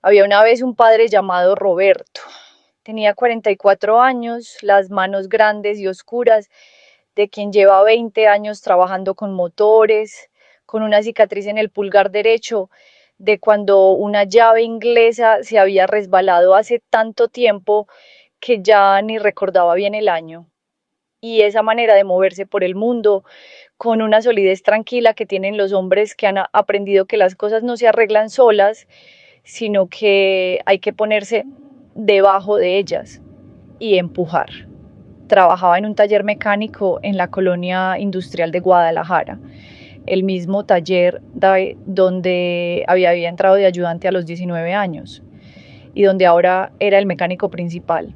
Había una vez un padre llamado Roberto. Tenía 44 años, las manos grandes y oscuras de quien lleva 20 años trabajando con motores, con una cicatriz en el pulgar derecho, de cuando una llave inglesa se había resbalado hace tanto tiempo que ya ni recordaba bien el año. Y esa manera de moverse por el mundo con una solidez tranquila que tienen los hombres que han aprendido que las cosas no se arreglan solas, sino que hay que ponerse debajo de ellas y empujar. Trabajaba en un taller mecánico en la colonia industrial de Guadalajara, el mismo taller donde había entrado de ayudante a los 19 años y donde ahora era el mecánico principal,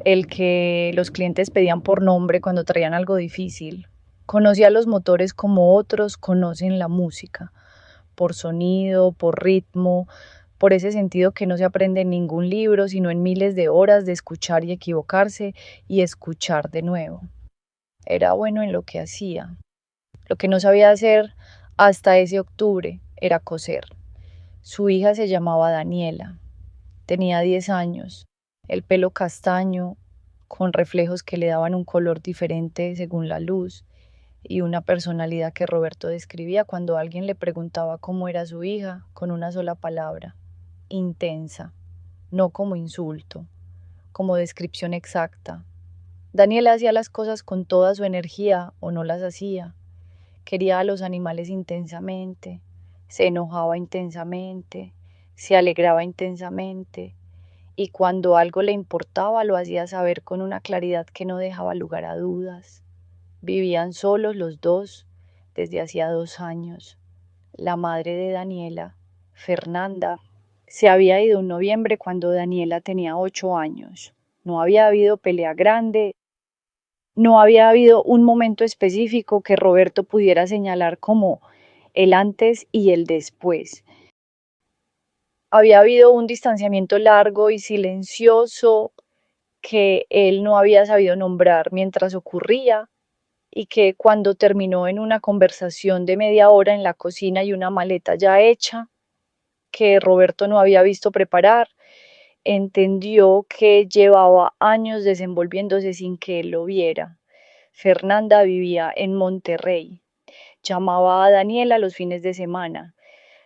el que los clientes pedían por nombre cuando traían algo difícil. Conocía los motores como otros conocen la música, por sonido, por ritmo, por ese sentido que no se aprende en ningún libro, sino en miles de horas de escuchar y equivocarse y escuchar de nuevo. Era bueno en lo que hacía. Lo que no sabía hacer hasta ese octubre era coser. Su hija se llamaba Daniela. Tenía 10 años, el pelo castaño, con reflejos que le daban un color diferente según la luz, y una personalidad que Roberto describía cuando alguien le preguntaba cómo era su hija con una sola palabra: intensa, no como insulto, como descripción exacta. Daniela hacía las cosas con toda su energía o no las hacía. Quería a los animales intensamente, se enojaba intensamente, se alegraba intensamente, y cuando algo le importaba lo hacía saber con una claridad que no dejaba lugar a dudas. Vivían solos los dos desde hacía 2 años. La madre de Daniela, Fernanda, se había ido en noviembre cuando Daniela tenía 8 años. No había habido pelea grande, no había habido un momento específico que Roberto pudiera señalar como el antes y el después. Había habido un distanciamiento largo y silencioso que él no había sabido nombrar mientras ocurría, y que cuando terminó en una conversación de media hora en la cocina y una maleta ya hecha, que Roberto no había visto preparar, entendió que llevaba años desenvolviéndose sin que él lo viera. Fernanda vivía en Monterrey. Llamaba a Daniela los fines de semana.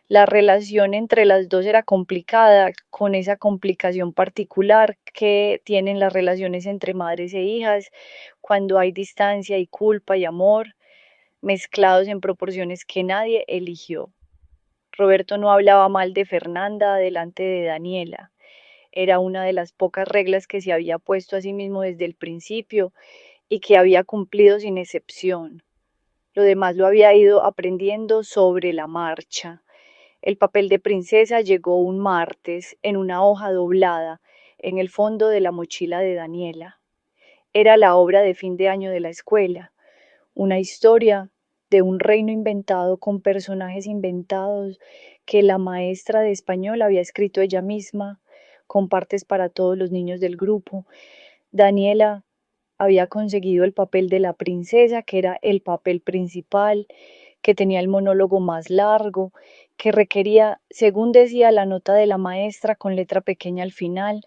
La relación entre las dos era complicada, con esa complicación particular que tienen las relaciones entre madres e hijas, cuando hay distancia y culpa y amor, mezclados en proporciones que nadie eligió. Roberto no hablaba mal de Fernanda delante de Daniela. Era una de las pocas reglas que se había puesto a sí mismo desde el principio y que había cumplido sin excepción. Lo demás lo había ido aprendiendo sobre la marcha. El papel de princesa llegó un martes en una hoja doblada en el fondo de la mochila de Daniela. Era la obra de fin de año de la escuela, una historia de un reino inventado con personajes inventados que la maestra de español había escrito ella misma, con partes para todos los niños del grupo. Daniela había conseguido el papel de la princesa, que era el papel principal, que tenía el monólogo más largo, que requería, según decía la nota de la maestra con letra pequeña al final,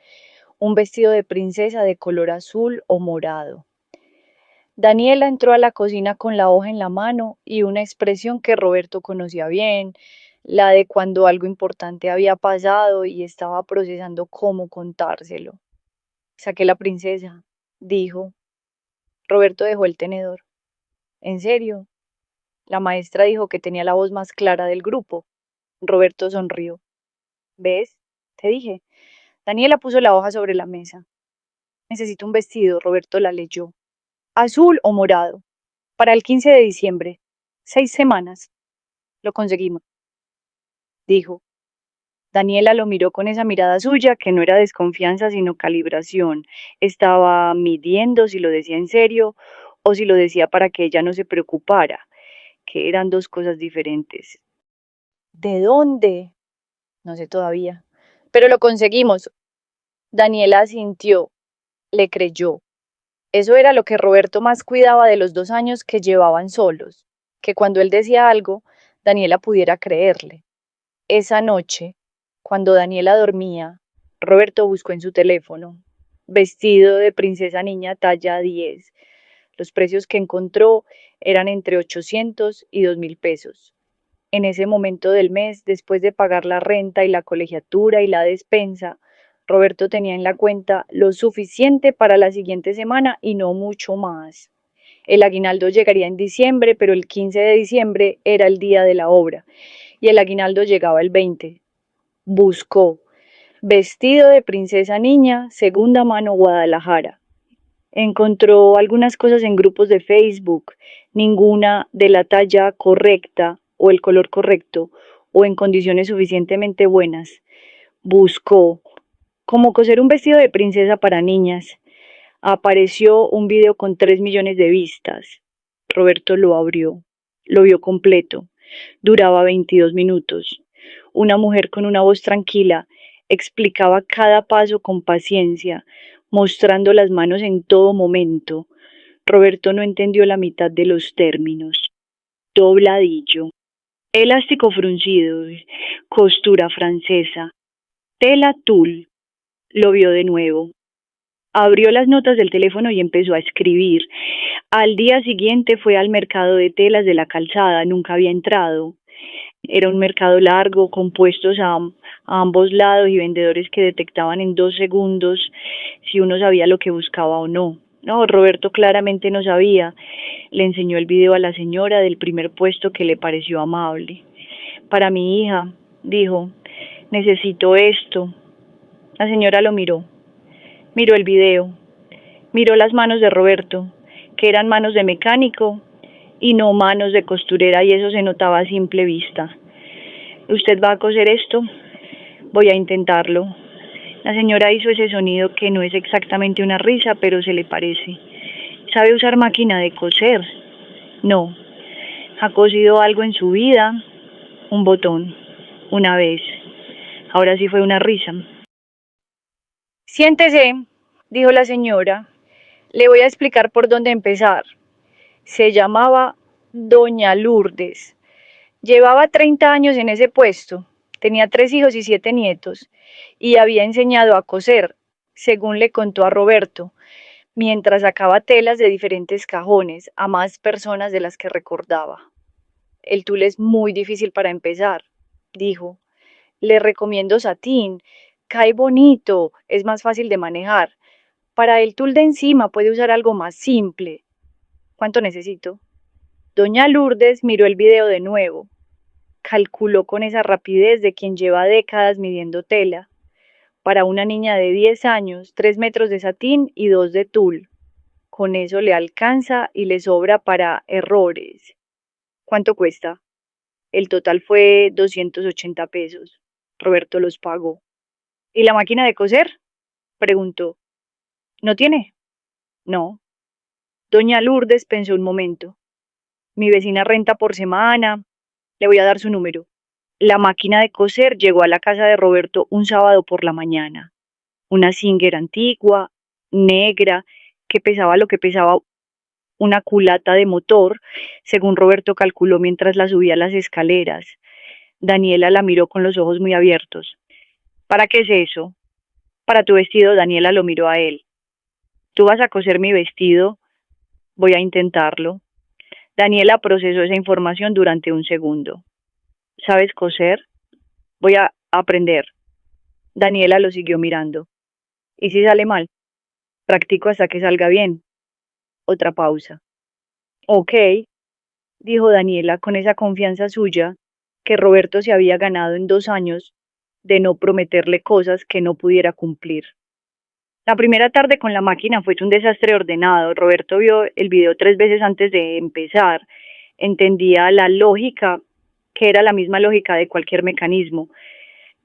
un vestido de princesa de color azul o morado. Daniela entró a la cocina con la hoja en la mano y una expresión que Roberto conocía bien, la de cuando algo importante había pasado y estaba procesando cómo contárselo. Saqué la princesa, dijo. Roberto dejó el tenedor. ¿En serio? La maestra dijo que tenía la voz más clara del grupo. Roberto sonrió. ¿Ves? Te dije. Daniela puso la hoja sobre la mesa. Necesito un vestido, Roberto la leyó. Azul o morado. Para el 15 de diciembre. 6 semanas. Lo conseguimos, dijo. Daniela lo miró con esa mirada suya, que no era desconfianza, sino calibración. Estaba midiendo si lo decía en serio o si lo decía para que ella no se preocupara, que eran dos cosas diferentes. ¿De dónde? No sé todavía. Pero lo conseguimos. Daniela asintió, le creyó. Eso era lo que Roberto más cuidaba de los 2 años que llevaban solos, que cuando él decía algo, Daniela pudiera creerle. Esa noche, Cuando Daniela dormía, Roberto buscó en su teléfono vestido de princesa niña talla 10. Los precios que encontró eran entre 800 y 2.000 pesos. En ese momento del mes, después de pagar la renta y la colegiatura y la despensa, Roberto tenía en la cuenta lo suficiente para la siguiente semana y no mucho más. El aguinaldo llegaría en diciembre, pero el 15 de diciembre era el día de la obra y el aguinaldo llegaba el 20. Buscó vestido de princesa niña, segunda mano Guadalajara. Encontró algunas cosas en grupos de Facebook, ninguna de la talla correcta o el color correcto o en condiciones suficientemente buenas. Buscó cómo coser un vestido de princesa para niñas. Apareció un video con 3 millones de vistas. Roberto lo abrió, lo vio completo. Duraba 22 minutos. Una mujer con una voz tranquila explicaba cada paso con paciencia, mostrando las manos en todo momento. Roberto no entendió la mitad de los términos. Dobladillo, elástico fruncido, costura francesa, tela tul. Lo vio de nuevo. Abrió las notas del teléfono y empezó a escribir. Al día siguiente fue al mercado de telas de la calzada, nunca había entrado. Era un mercado largo, con puestos a ambos lados y vendedores que detectaban en 2 segundos si uno sabía lo que buscaba o no. No, Roberto claramente no sabía. Le enseñó el video a la señora del primer puesto que le pareció amable. Para mi hija, dijo, necesito esto. La señora lo miró. Miró el video. Miró las manos de Roberto, que eran manos de mecánico y no manos de costurera, y eso se notaba a simple vista. ¿Usted va a coser esto? Voy a intentarlo. La señora hizo ese sonido que no es exactamente una risa, pero se le parece. ¿Sabe usar máquina de coser? No. ¿Ha cosido algo en su vida? Un botón. Una vez. Ahora sí fue una risa. Siéntese, dijo la señora. Le voy a explicar por dónde empezar. Se llamaba Doña Lourdes. Llevaba 30 años en ese puesto, tenía 3 hijos y 7 nietos, y había enseñado a coser, según le contó a Roberto, mientras sacaba telas de diferentes cajones a más personas de las que recordaba. El tul es muy difícil para empezar, dijo. Le recomiendo satín, cae bonito, es más fácil de manejar. Para el tul de encima puede usar algo más simple. ¿Cuánto necesito? Doña Lourdes miró el video de nuevo. Calculó con esa rapidez de quien lleva décadas midiendo tela. Para una niña de 10 años, 3 metros de satín y 2 de tul. Con eso le alcanza y le sobra para errores. ¿Cuánto cuesta? El total fue 280 pesos. Roberto los pagó. ¿Y la máquina de coser? Preguntó. ¿No tiene? No. Doña Lourdes pensó un momento. Mi vecina renta por semana. Le voy a dar su número. La máquina de coser llegó a la casa de Roberto un sábado por la mañana. Una Singer antigua, negra, que pesaba lo que pesaba una culata de motor, según Roberto calculó mientras la subía las escaleras. Daniela la miró con los ojos muy abiertos. ¿Para qué es eso? Para tu vestido, Daniela lo miró a él. ¿Tú vas a coser mi vestido? Voy a intentarlo. Daniela procesó esa información durante un segundo. ¿Sabes coser? Voy a aprender. Daniela lo siguió mirando. ¿Y si sale mal? Practico hasta que salga bien. Otra pausa. Ok, dijo Daniela con esa confianza suya que Roberto se había ganado en 2 años de no prometerle cosas que no pudiera cumplir. La primera tarde con la máquina fue un desastre ordenado. Roberto vio el video 3 veces antes de empezar. Entendía la lógica, que era la misma lógica de cualquier mecanismo.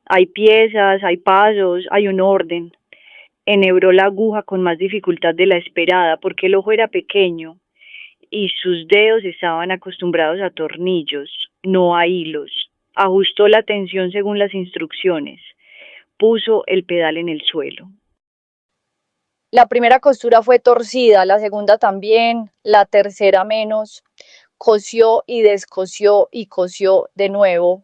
Hay piezas, hay pasos, hay un orden. Enhebró la aguja con más dificultad de la esperada porque el ojo era pequeño y sus dedos estaban acostumbrados a tornillos, no a hilos. Ajustó la tensión según las instrucciones. Puso el pedal en el suelo. La primera costura fue torcida, la segunda también, la tercera menos. Cosió y descosió y cosió de nuevo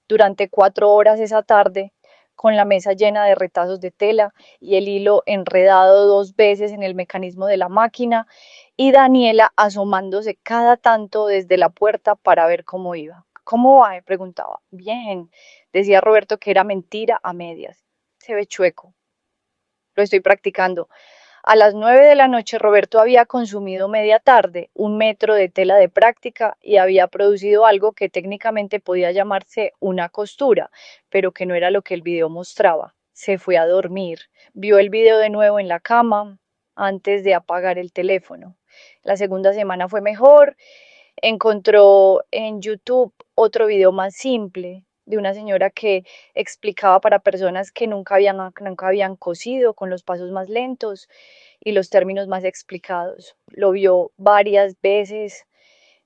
durante 4 horas esa tarde. con la mesa llena de retazos de tela y el hilo enredado 2 veces en el mecanismo de la máquina, y Daniela asomándose cada tanto desde la puerta para ver cómo iba. ¿Cómo va?, me preguntaba. Bien, decía Roberto que era mentira a medias. Se ve chueco. Lo estoy practicando. A las 9 de la noche Roberto había consumido media tarde, 1 metro de tela de práctica, y había producido algo que técnicamente podía llamarse una costura, pero que no era lo que el video mostraba. Se fue a dormir. Vio el video de nuevo en la cama antes de apagar el teléfono. La segunda semana fue mejor. Encontró en YouTube otro video más simple de una señora que explicaba para personas que nunca habían cosido, con los pasos más lentos y los términos más explicados. Lo vio varias veces,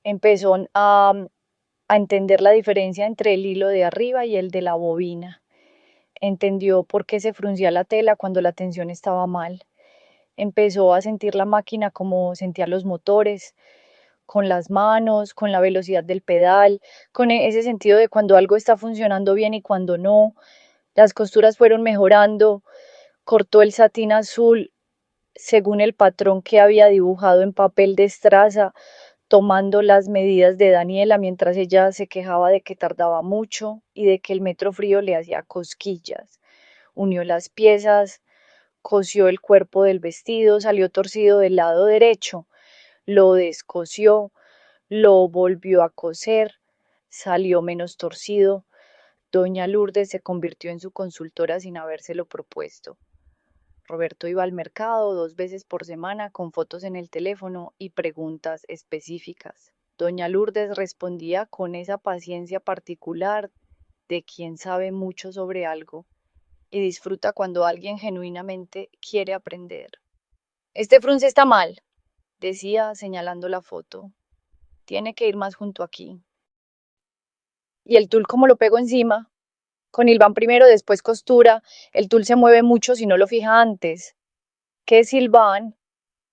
empezó a entender la diferencia entre el hilo de arriba y el de la bobina. Entendió por qué se fruncía la tela cuando la tensión estaba mal. Empezó a sentir la máquina como sentía los motores, con las manos, con la velocidad del pedal, con ese sentido de cuando algo está funcionando bien y cuando no. Las costuras fueron mejorando. Cortó el satín azul según el patrón que había dibujado en papel de estraza, tomando las medidas de Daniela mientras ella se quejaba de que tardaba mucho y de que el metro frío le hacía cosquillas. Unió las piezas, cosió el cuerpo del vestido, salió torcido del lado derecho, lo descosió, lo volvió a coser, salió menos torcido. Doña Lourdes se convirtió en su consultora sin habérselo propuesto. Roberto iba al mercado 2 veces por semana con fotos en el teléfono y preguntas específicas. Doña Lourdes respondía con esa paciencia particular de quien sabe mucho sobre algo y disfruta cuando alguien genuinamente quiere aprender. Este frunce está mal, decía señalando la foto. Tiene que ir más junto aquí. ¿Y el tul cómo lo pego encima? Con hilván primero, después costura. El tul se mueve mucho si no lo fija antes. ¿Qué es hilván?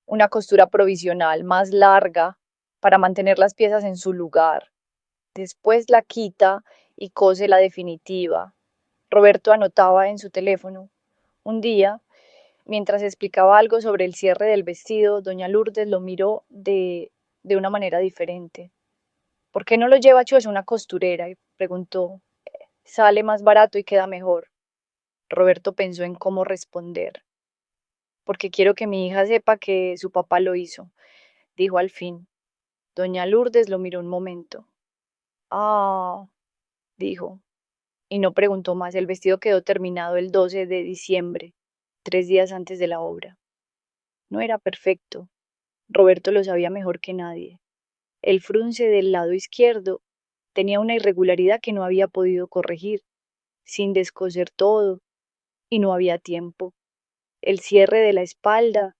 Una costura provisional más larga para mantener las piezas en su lugar. Después la quita y cose la definitiva. Roberto anotaba en su teléfono. Un día, mientras explicaba algo sobre el cierre del vestido, doña Lourdes lo miró de una manera diferente. ¿Por qué no lo lleva Chus a una costurera?, y preguntó. Sale más barato y queda mejor. Roberto pensó en cómo responder. Porque quiero que mi hija sepa que su papá lo hizo, dijo al fin. Doña Lourdes lo miró un momento. Ah, dijo, y no preguntó más. El vestido quedó terminado el 12 de diciembre, 3 días antes de la obra. No era perfecto. Roberto lo sabía mejor que nadie. El frunce del lado izquierdo tenía una irregularidad que no había podido corregir, sin descoser todo, y no había tiempo. El cierre de la espalda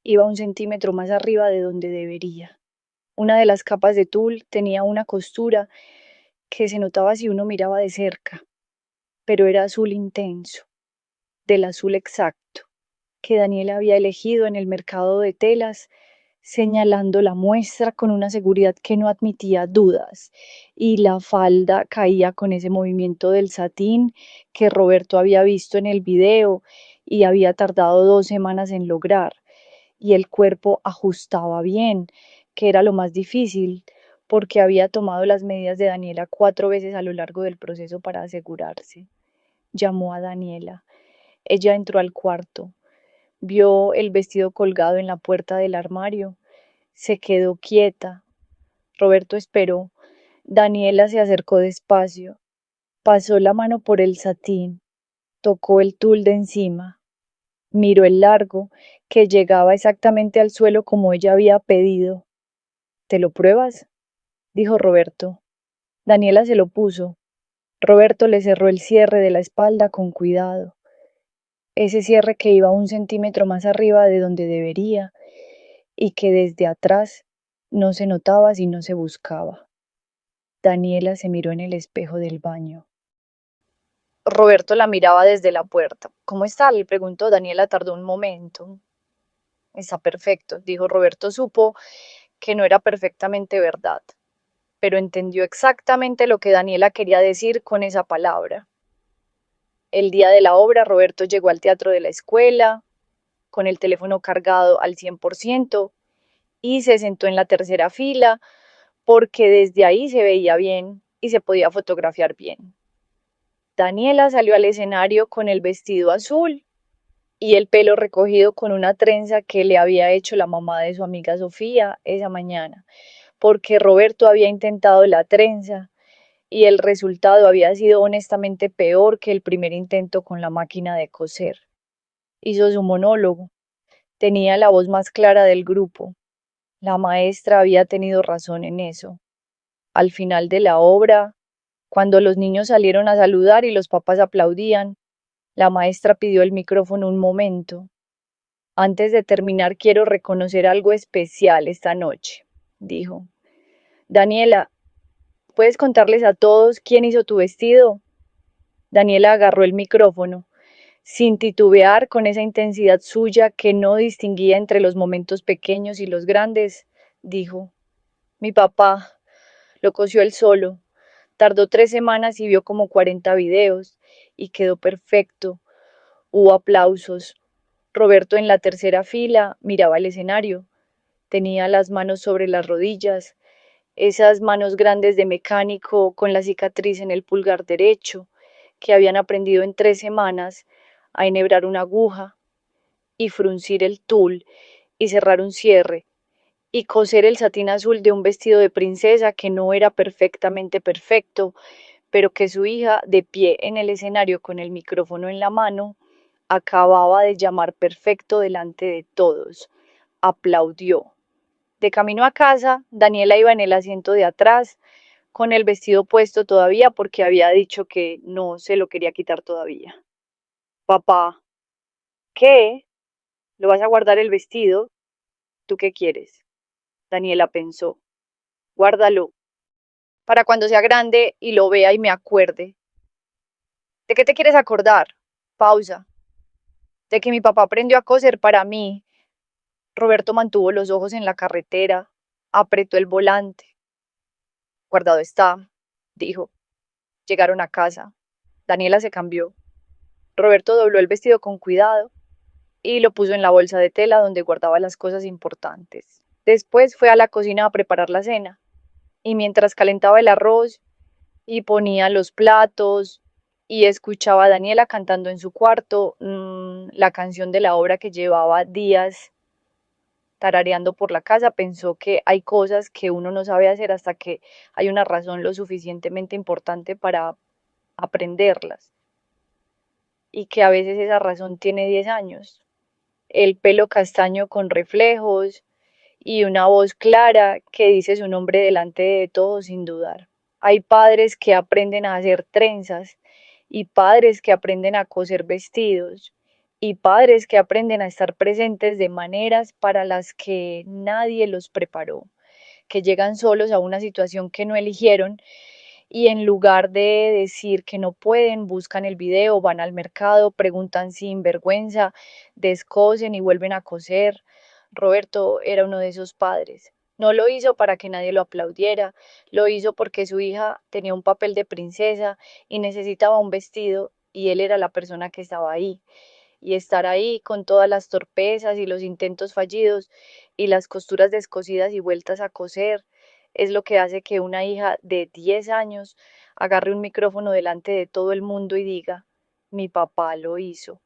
iba 1 centímetro más arriba de donde debería. Una de las capas de tul tenía una costura que se notaba si uno miraba de cerca, pero era azul intenso, del azul exacto, que Daniela había elegido en el mercado de telas, señalando la muestra con una seguridad que no admitía dudas, y la falda caía con ese movimiento del satín que Roberto había visto en el video y había tardado 2 semanas en lograr, y el cuerpo ajustaba bien, que era lo más difícil, porque había tomado las medidas de Daniela 4 veces a lo largo del proceso para asegurarse. Llamó a Daniela. Ella entró al cuarto, vio el vestido colgado en la puerta del armario, se quedó quieta. Roberto esperó. Daniela se acercó despacio, pasó la mano por el satín, tocó el tul de encima, miró el largo, que llegaba exactamente al suelo como ella había pedido. ¿Te lo pruebas?, dijo Roberto. Daniela se lo puso. Roberto le cerró el cierre de la espalda con cuidado. Ese cierre que iba 1 centímetro más arriba de donde debería y que desde atrás no se notaba si no se buscaba. Daniela se miró en el espejo del baño. Roberto la miraba desde la puerta. ¿Cómo está?, le preguntó. Daniela tardó un momento. Está perfecto, dijo Roberto. Supo que no era perfectamente verdad, pero entendió exactamente lo que Daniela quería decir con esa palabra. El día de la obra, Roberto llegó al teatro de la escuela con el teléfono cargado al 100% y se sentó en la tercera fila porque desde ahí se veía bien y se podía fotografiar bien. Daniela salió al escenario con el vestido azul y el pelo recogido con una trenza que le había hecho la mamá de su amiga Sofía esa mañana, porque Roberto había intentado la trenza y el resultado había sido honestamente peor que el primer intento con la máquina de coser. Hizo su monólogo. Tenía la voz más clara del grupo. La maestra había tenido razón en eso. Al final de la obra, cuando los niños salieron a saludar y los papás aplaudían, la maestra pidió el micrófono un momento. Antes de terminar, quiero reconocer algo especial esta noche, dijo. Daniela, ¿puedes contarles a todos quién hizo tu vestido? Daniela agarró el micrófono, sin titubear, con esa intensidad suya que no distinguía entre los momentos pequeños y los grandes, dijo. Mi papá lo cosió él solo. Tardó 3 semanas y vio como 40 videos y quedó perfecto. Hubo aplausos. Roberto en la tercera fila miraba el escenario. Tenía las manos sobre las rodillas, esas manos grandes de mecánico con la cicatriz en el pulgar derecho, que habían aprendido en 3 semanas a enhebrar una aguja y fruncir el tul y cerrar un cierre y coser el satín azul de un vestido de princesa que no era perfectamente perfecto, pero que su hija, de pie en el escenario con el micrófono en la mano, acababa de llamar perfecto delante de todos. Aplaudió. De camino a casa, Daniela iba en el asiento de atrás, con el vestido puesto todavía porque había dicho que no se lo quería quitar todavía. Papá, ¿qué? ¿Lo vas a guardar el vestido? ¿Tú qué quieres? Daniela pensó. Guárdalo, para cuando sea grande y lo vea y me acuerde. ¿De qué te quieres acordar? Pausa. De que mi papá aprendió a coser para mí. Roberto mantuvo los ojos en la carretera, apretó el volante. Guardado está, dijo. Llegaron a casa. Daniela se cambió. Roberto dobló el vestido con cuidado y lo puso en la bolsa de tela donde guardaba las cosas importantes. Después fue a la cocina a preparar la cena, y mientras calentaba el arroz y ponía los platos y escuchaba a Daniela cantando en su cuarto la canción de la obra que llevaba días tarareando por la casa, pensó que hay cosas que uno no sabe hacer hasta que hay una razón lo suficientemente importante para aprenderlas, y que a veces esa razón tiene 10 años. El pelo castaño con reflejos y una voz clara que dice su nombre delante de todos sin dudar. Hay padres que aprenden a hacer trenzas y padres que aprenden a coser vestidos y padres que aprenden a estar presentes de maneras para las que nadie los preparó, que llegan solos a una situación que no eligieron y en lugar de decir que no pueden, buscan el video, van al mercado, preguntan sin vergüenza, descosen y vuelven a coser. Roberto era uno de esos padres. No lo hizo para que nadie lo aplaudiera, lo hizo porque su hija tenía un papel de princesa y necesitaba un vestido y él era la persona que estaba ahí. Y estar ahí con todas las torpezas y los intentos fallidos y las costuras descosidas y vueltas a coser es lo que hace que una hija de 10 años agarre un micrófono delante de todo el mundo y diga, mi papá lo hizo,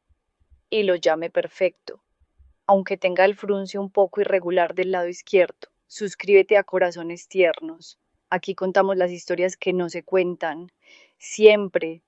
y lo llame perfecto, aunque tenga el frunce un poco irregular del lado izquierdo. Suscríbete a Corazones Tiernos. Aquí contamos las historias que no se cuentan, siempre,